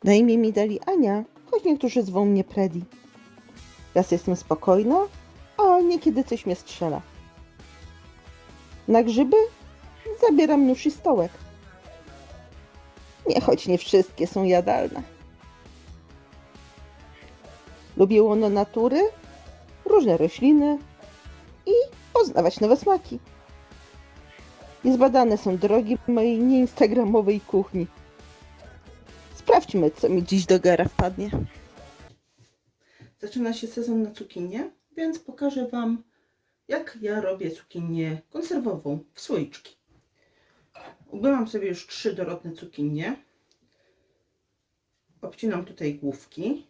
Na imię mi dali Ania, choć niektórzy zwą mnie Predi. Raz jestem spokojna, a niekiedy coś mnie strzela. Na grzyby zabieram nóż i stołek. Choć nie wszystkie są jadalne. Lubię łono natury, różne rośliny i poznawać nowe smaki. Niezbadane są drogi mojej nieinstagramowej kuchni. Sprawdźmy, co mi dziś do gara wpadnie. Zaczyna się sezon na cukinię, więc pokażę Wam, jak ja robię cukinię konserwową w słoiczki. Ubyłam sobie już 3 dorodne cukinie. Obcinam tutaj główki.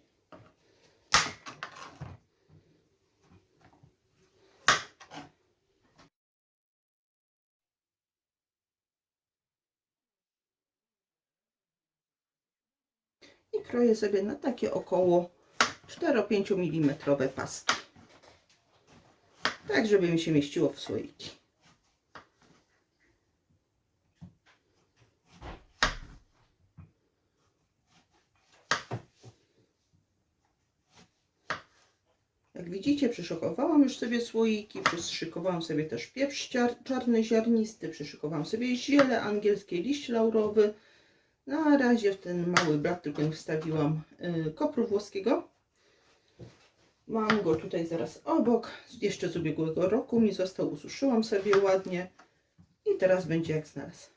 I kroję sobie na takie około 4-5 mm paski. Tak, żeby mi się mieściło w słoiki. Jak widzicie, przyszykowałam już sobie słoiki, przyszykowałam sobie też pieprz czarny ziarnisty, przyszykowałam sobie ziele angielskie, liść laurowy. Na razie w ten mały blat tylko nie wstawiłam kopru włoskiego. Mam go tutaj zaraz obok, jeszcze z ubiegłego roku mi został, ususzyłam sobie ładnie i teraz będzie jak znalazł.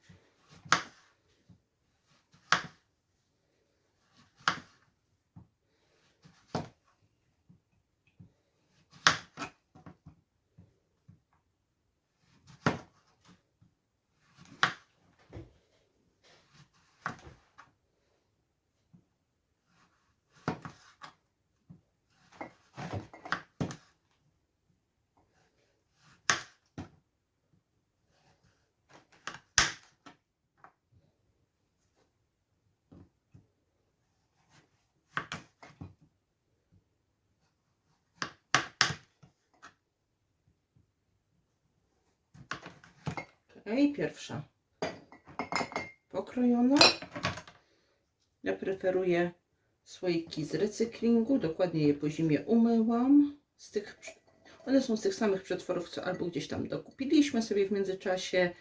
Pierwsza pokrojona. Ja preferuję słoiki z recyklingu, dokładnie je po zimie umyłam. One są z tych samych przetworów, co albo gdzieś tam dokupiliśmy sobie w międzyczasie,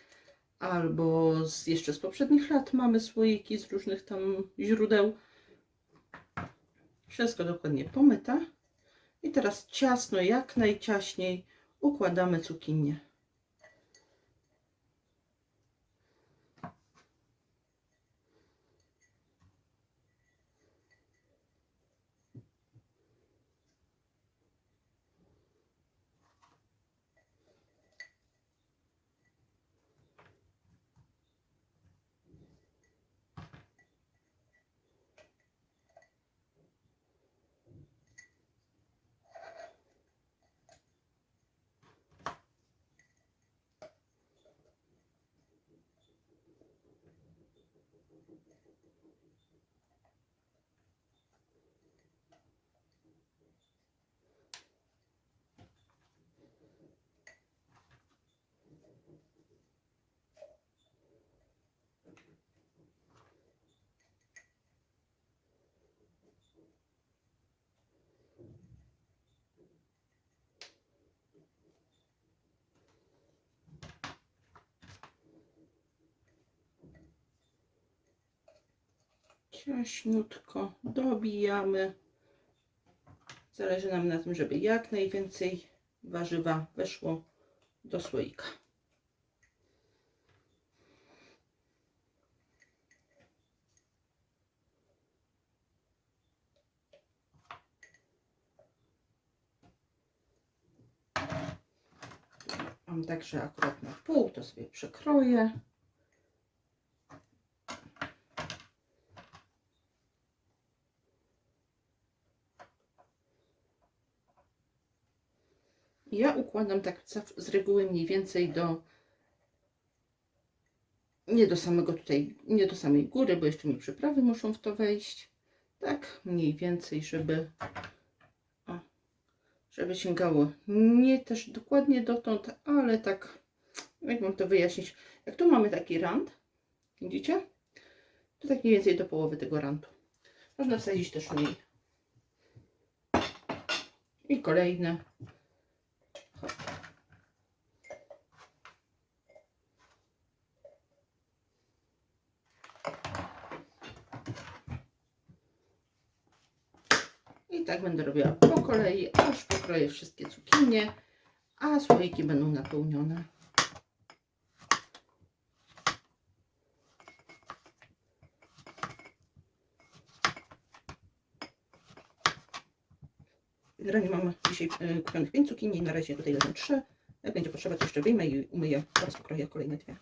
albo jeszcze z poprzednich lat mamy słoiki z różnych tam źródeł. Wszystko dokładnie pomyte. I teraz ciasno, jak najciaśniej układamy cukinię. Ciaśniutko dobijamy. Zależy nam na tym, żeby jak najwięcej warzywa weszło do słoika. Mam także akurat na pół, to sobie przekroję. Ja układam tak z reguły mniej więcej nie do samego tutaj, nie do samej góry, bo jeszcze mi przyprawy muszą w to wejść. Tak mniej więcej, żeby sięgało nie też dokładnie dotąd, ale tak, jak mam to wyjaśnić, jak tu mamy taki rand, widzicie? To tak mniej więcej do połowy tego randu. Można wsadzić też mniej. I kolejne. Hop. I tak będę robiła po kolei, aż pokroję wszystkie cukinie, a słoiki będą napełnione. Generalnie mam dzisiaj kupionych 5 cukinii, na razie tutaj leżą 3. Jak będzie potrzeba, to jeszcze wyjmę i umyję oraz pokroję kolejne 2.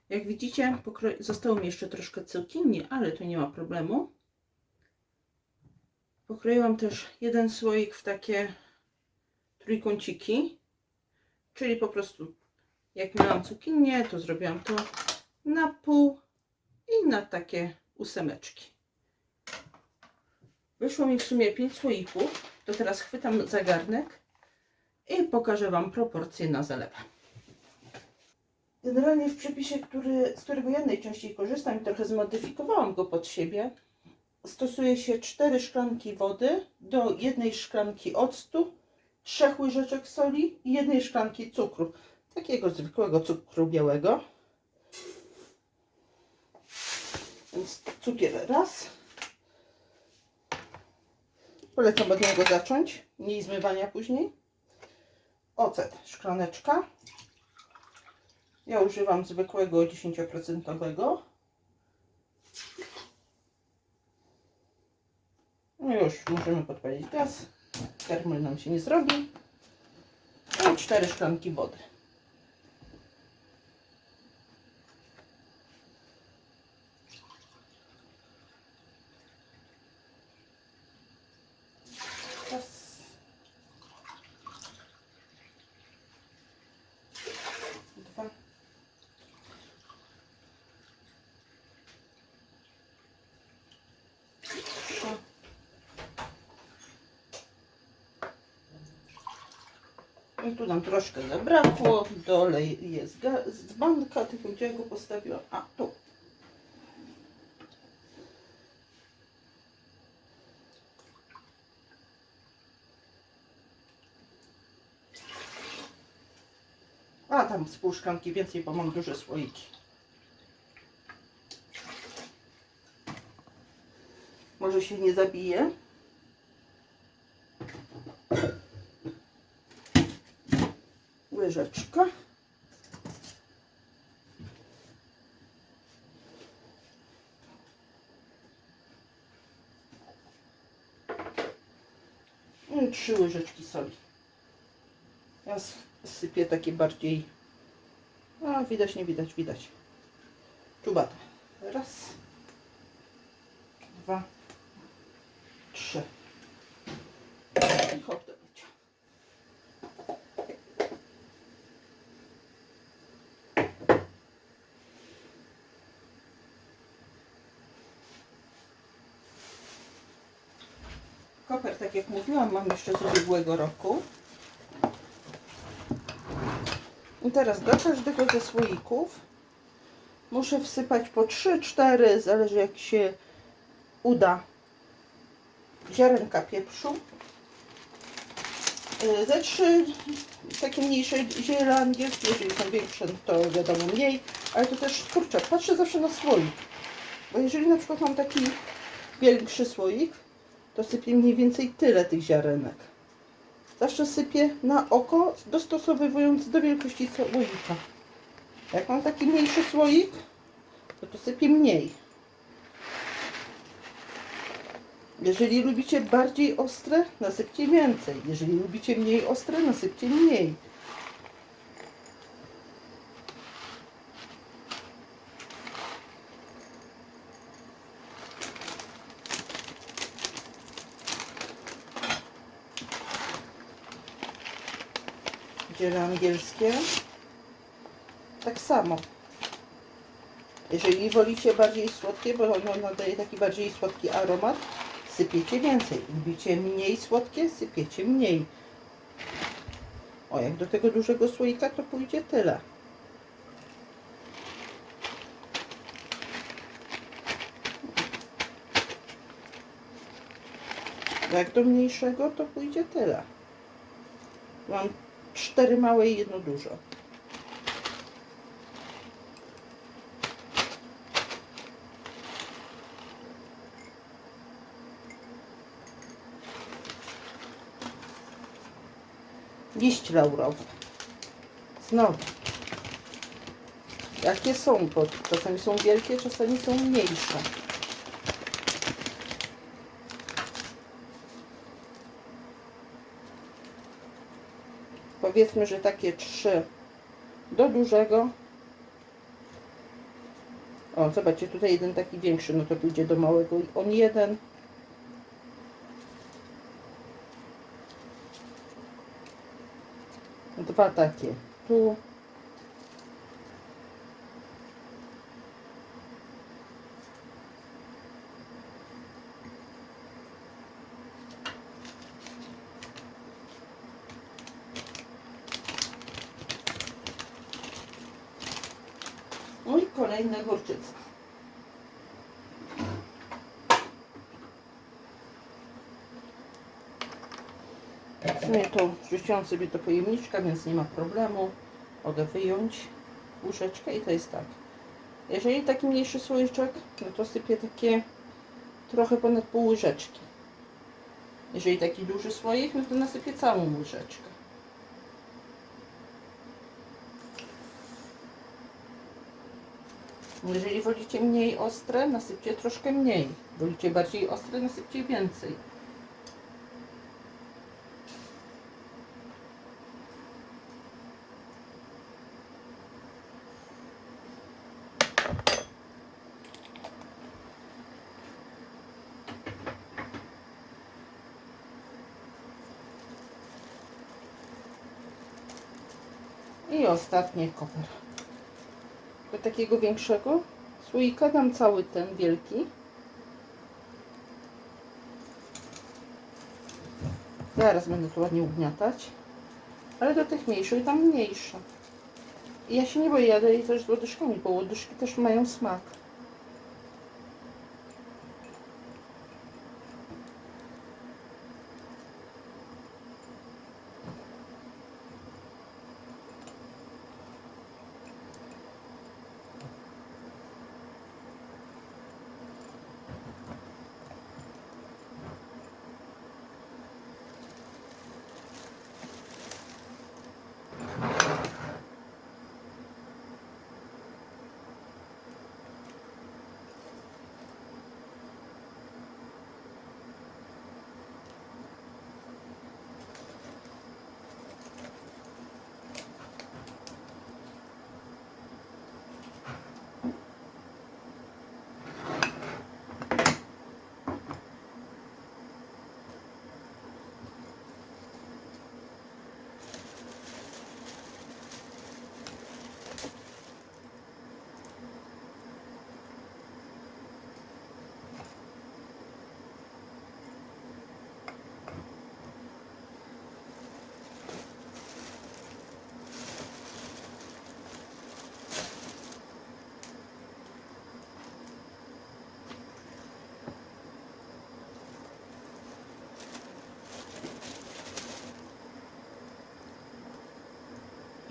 Jak widzicie, zostało mi jeszcze troszkę cukinii, ale to nie ma problemu. Pokroiłam też jeden słoik w takie trójkąciki, czyli po prostu jak miałam cukinię, to zrobiłam to na pół i na takie ósemeczki. Wyszło mi w sumie 5 słoików, to teraz chwytam za garnek i pokażę Wam proporcje na zalewę. Generalnie w przepisie, z którego ja najczęściej korzystam i trochę zmodyfikowałam go pod siebie, stosuje się 4 szklanki wody do 1 szklanki octu, 3 łyżeczek soli i 1 szklanki cukru. Takiego zwykłego cukru białego. Więc cukier raz. Polecam od niego zacząć, nie zmywania później. Ocet szklaneczka. Ja używam zwykłego 10%. No już możemy podpalić gaz. Termol nam się nie zrobi. I 4 szklanki wody. Tu nam troszkę zabrakło. Dole jest dzbanka, tylko gdzie ja go postawiłam? A, tu. A tam z pół szklanki więcej, bo mam duże słoiki. Może się nie zabije. Łyżeczka. I 3 łyżeczki soli. Ja sypię takie bardziej... A, widać, nie widać, widać. Czubata. Raz. 2. 3. I hop do mycia. Koper, tak jak mówiłam, mam jeszcze z ubiegłego roku. I teraz do każdego ze słoików muszę wsypać po 3-4, zależy jak się uda, ziarenka pieprzu. Ze 3 takie mniejsze ziele angielskie, jeżeli są większe, to wiadomo mniej, ale to też, kurczę, patrzę zawsze na słoik, bo jeżeli na przykład mam taki większy słoik, to sypię mniej więcej tyle tych ziarenek. Zawsze sypię na oko, dostosowując do wielkości słoika. Jak mam taki mniejszy słoik, to sypię mniej. Jeżeli lubicie bardziej ostre, nasypcie więcej. Jeżeli lubicie mniej ostre, nasypcie mniej. Ziele angielskie tak samo. Jeżeli wolicie bardziej słodkie, bo ono nadaje taki bardziej słodki aromat, sypiecie więcej. Lubicie mniej słodkie, sypiecie mniej. O, jak do tego dużego słoika, to pójdzie tyle. Jak do mniejszego, to pójdzie tyle. Mam 4 małe i 1 dużo. Liść laurowy. Znowu. Jakie są? Bo czasami są wielkie, czasami są mniejsze. Powiedzmy, że takie 3 do dużego. O, zobaczcie, tutaj jeden taki większy, no to pójdzie do małego. On 1. Dwa takie tu. No i kolejna gorczyca. W sumie to wrzuciłam sobie do pojemniczka, więc nie ma problemu. Mogę wyjąć łyżeczkę i to jest tak. Jeżeli taki mniejszy słoiczek, no to sypię takie trochę ponad pół łyżeczki. Jeżeli taki duży słoik, no to nasypię całą łyżeczkę. Jeżeli wolicie mniej ostre, nasypcie troszkę mniej. Wolicie bardziej ostre, nasypcie więcej. I ostatnie koper. Do takiego większego słoika dam cały ten wielki. Zaraz będę to ładnie ugniatać. ale do tych mniejszych dam mniejsze. I ja się nie boję, jadę jej też z łodyżkami, bo łodyżki też mają smak.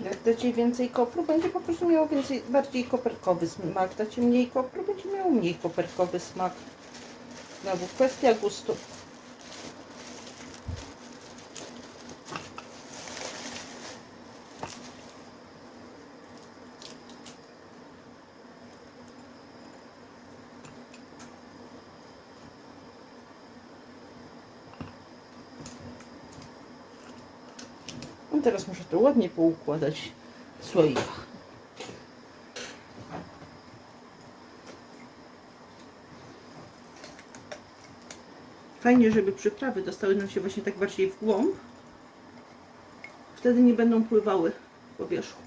Jak dacie więcej kopru, będzie po prostu miało bardziej koperkowy smak. Dacie mniej kopru, będzie miało mniej koperkowy smak. Znowu kwestia gustu. No teraz muszę to ładnie poukładać w słoikach. Fajnie, żeby przyprawy dostały nam się właśnie tak bardziej w głąb. Wtedy nie będą pływały po wierzchu.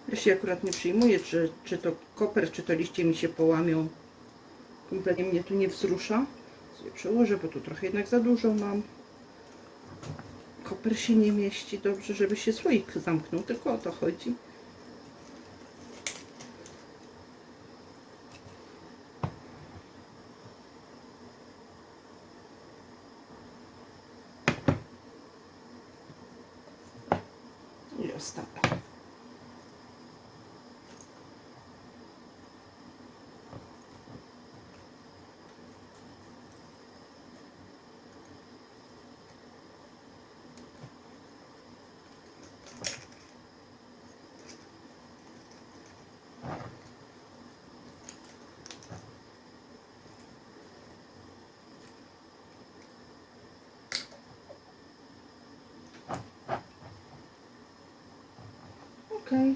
Ja się akurat nie przyjmuję, czy to koper, czy to liście mi się połamią. Kompletnie mnie tu nie wzrusza. Sobie przełożę, bo tu trochę jednak za dużo mam. Koper się nie mieści. Dobrze, żeby się słoik zamknął. Tylko o to chodzi. I ostatni. Okay.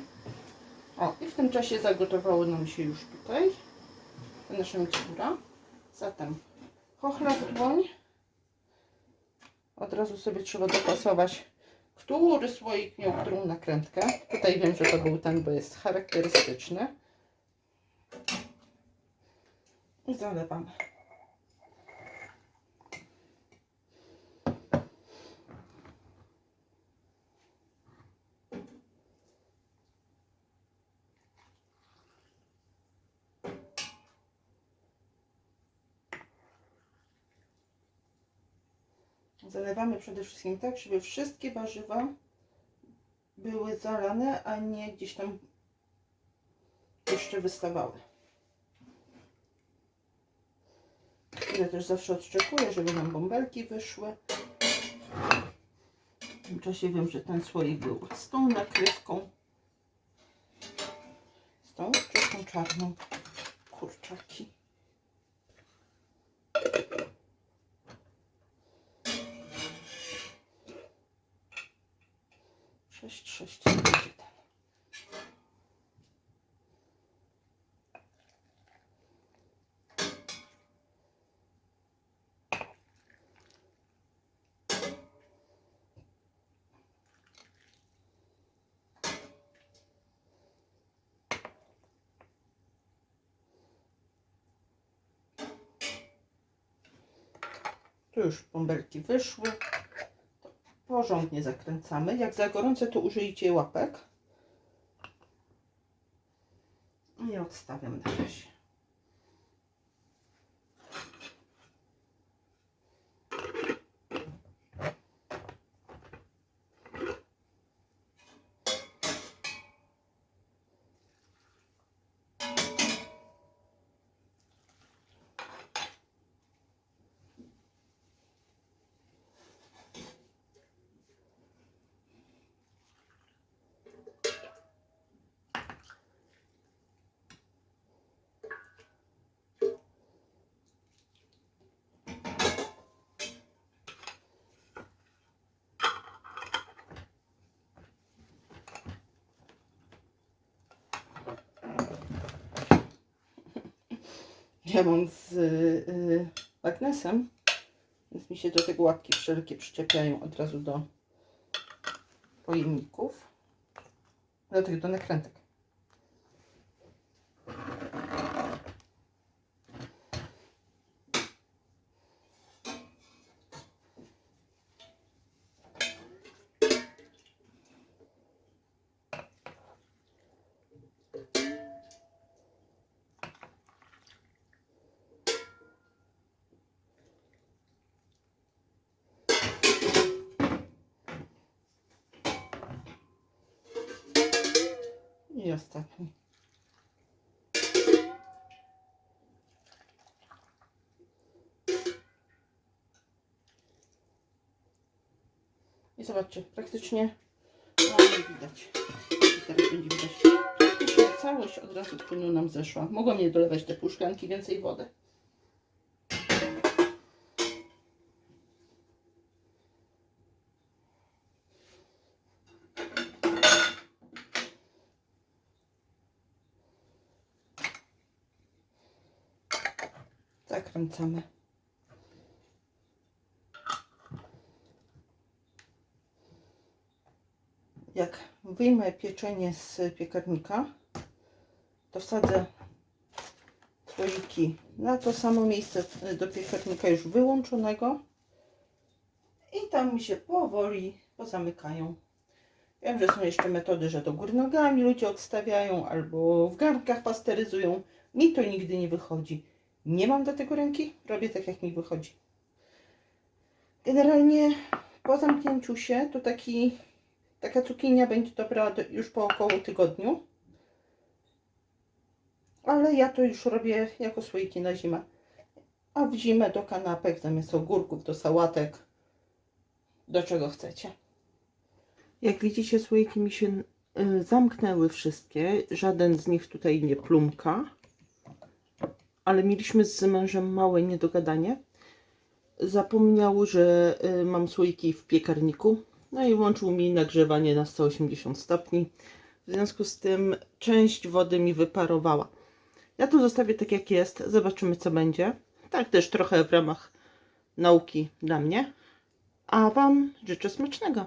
O, i w tym czasie zagotowało nam się już tutaj nasza mikstura. Zatem chochla w dłoń. Od razu sobie trzeba dopasować, który słoik miał którą nakrętkę. Tutaj wiem, że to był ten, bo jest charakterystyczny. I zalewamy. Zalewamy przede wszystkim tak, żeby wszystkie warzywa były zalane, a nie gdzieś tam jeszcze wystawały. Ja też zawsze odszczekuję, żeby nam bąbelki wyszły. W tym czasie wiem, że ten słoik był z tą nakrywką. Z tą nakrywką czarną. Kurczaki. Sześć będzie ten. Tu już bąbelki wyszły. To porządnie zakręcamy. Jak za gorące, to użyjcie łapek. I odstawiam na razie. Ja mam z magnesem, więc mi się do tego łapki wszelkie przyczepiają od razu do pojemników, do nakrętek. I ostatni. I zobaczcie, praktycznie nie widać. I teraz będzie widać. Praktycznie całość od razu płynu nam zeszła. Mogłam nie dolewać te pół szklanki więcej wody. Zakręcamy. Jak wyjmę pieczenie z piekarnika, to wsadzę słoiki na to samo miejsce do piekarnika już wyłączonego i tam mi się powoli pozamykają. Wiem, że są jeszcze metody, że do góry nogami ludzie odstawiają albo w garnkach pasteryzują. Mi to nigdy nie wychodzi. Nie mam do tego ręki, robię tak, jak mi wychodzi. Generalnie po zamknięciu się to taka cukinia będzie dobra już po około tygodniu. Ale ja to już robię jako słoiki na zimę. A w zimę do kanapek, zamiast ogórków, do sałatek, do czego chcecie. Jak widzicie, słoiki mi się zamknęły wszystkie. Żaden z nich tutaj nie plumka. Ale mieliśmy z mężem małe niedogadanie. Zapomniał, że mam słoiki w piekarniku. No i włączył mi nagrzewanie na 180 stopni. W związku z tym część wody mi wyparowała. Ja to zostawię tak, jak jest. Zobaczymy, co będzie. Tak też trochę w ramach nauki dla mnie. A Wam życzę smacznego.